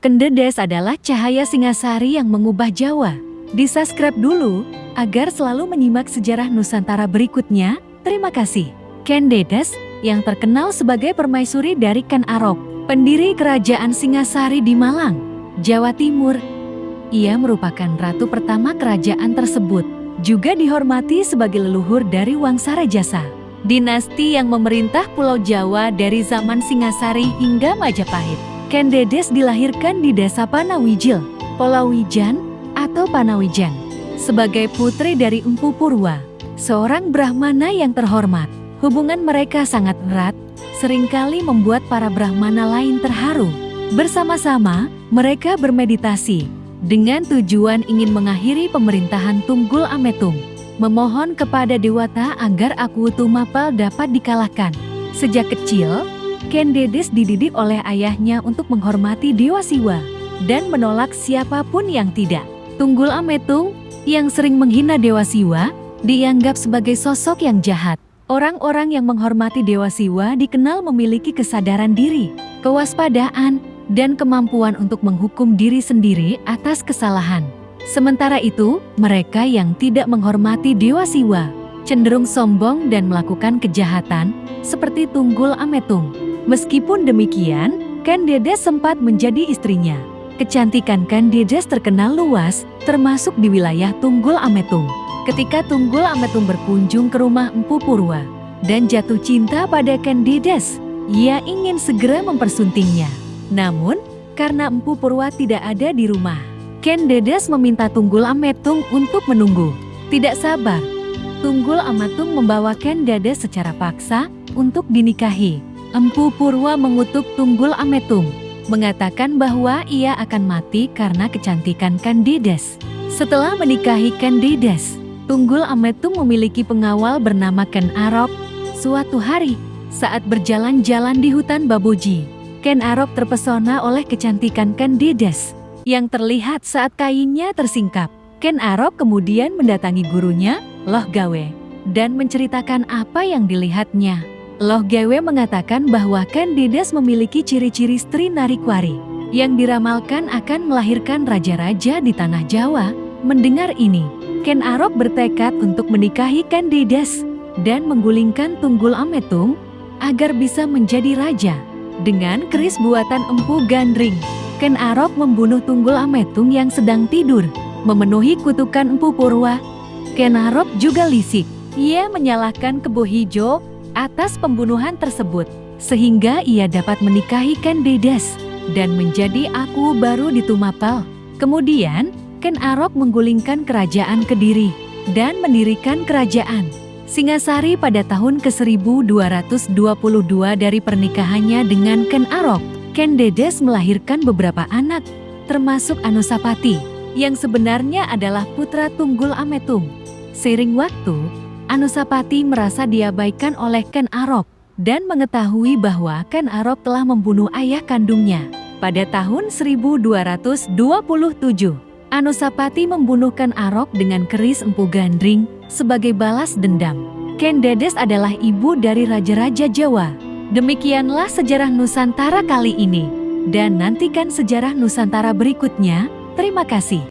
Kendedes adalah cahaya Singasari yang mengubah Jawa. Di-subscribe dulu, agar selalu menyimak sejarah Nusantara berikutnya. Terima kasih. Kendedes, yang terkenal sebagai permaisuri dari Ken Arok, pendiri kerajaan Singasari di Malang, Jawa Timur. Ia merupakan ratu pertama kerajaan tersebut, juga dihormati sebagai leluhur dari Wangsa Rajasa, dinasti yang memerintah Pulau Jawa dari zaman Singasari hingga Majapahit. Kendedes dilahirkan di desa Panawijil, Polawijan atau Panawijan, sebagai putri dari Empu Purwa, seorang Brahmana yang terhormat. Hubungan mereka sangat erat, seringkali membuat para Brahmana lain terharu. Bersama-sama, mereka bermeditasi, dengan tujuan ingin mengakhiri pemerintahan Tunggul Ametung, memohon kepada Dewata agar Akutumapal dapat dikalahkan. Sejak kecil, Kendedes dididik oleh ayahnya untuk menghormati Dewa Siwa, dan menolak siapapun yang tidak. Tunggul Ametung, yang sering menghina Dewa Siwa, dianggap sebagai sosok yang jahat. Orang-orang yang menghormati Dewa Siwa dikenal memiliki kesadaran diri, kewaspadaan, dan kemampuan untuk menghukum diri sendiri atas kesalahan. Sementara itu, mereka yang tidak menghormati Dewa Siwa cenderung sombong dan melakukan kejahatan, seperti Tunggul Ametung. Meskipun demikian, Kendedes sempat menjadi istrinya. Kecantikan Kendedes terkenal luas, termasuk di wilayah Tunggul Ametung. Ketika Tunggul Ametung berkunjung ke rumah Empu Purwa dan jatuh cinta pada Kendedes, ia ingin segera mempersuntingnya. Namun, karena Empu Purwa tidak ada di rumah, Kendedes meminta Tunggul Ametung untuk menunggu. Tidak sabar, Tunggul Ametung membawa Kendedes secara paksa untuk dinikahi. Empu Purwa mengutuk Tunggul Ametung, mengatakan bahwa ia akan mati karena kecantikan Kendedes. Setelah menikahi Kendedes, Tunggul Ametung memiliki pengawal bernama Ken Arok. Suatu hari, saat berjalan-jalan di hutan Baboji, Ken Arok terpesona oleh kecantikan Kendedes yang terlihat saat kainnya tersingkap. Ken Arok kemudian mendatangi gurunya, Loh Gawe, dan menceritakan apa yang dilihatnya. Loh Gawe mengatakan bahwa Kendedes memiliki ciri-ciri Stri Narikwari yang diramalkan akan melahirkan raja-raja di tanah Jawa. Mendengar ini, Ken Arok bertekad untuk menikahi Kendedes dan menggulingkan Tunggul Ametung agar bisa menjadi raja. Dengan keris buatan Empu Gandring, Ken Arok membunuh Tunggul Ametung yang sedang tidur. Memenuhi kutukan Empu Purwa, Ken Arok juga lisik. Ia menyalahkan Kebo Hijau atas pembunuhan tersebut, sehingga ia dapat menikahi Kendedes dan menjadi aku baru di Tumapal. Kemudian, Ken Arok menggulingkan kerajaan Kediri dan mendirikan kerajaan Singasari pada tahun ke-1222 dari pernikahannya dengan Ken Arok. Kendedes melahirkan beberapa anak, termasuk Anusapati, yang sebenarnya adalah putra Tunggul Ametung. Seiring waktu, Anusapati merasa diabaikan oleh Ken Arok dan mengetahui bahwa Ken Arok telah membunuh ayah kandungnya. Pada tahun 1227, Anusapati membunuh Ken Arok dengan keris Empu Gandring sebagai balas dendam. Kendedes adalah ibu dari raja-raja Jawa. Demikianlah sejarah Nusantara kali ini, dan nantikan sejarah Nusantara berikutnya. Terima kasih.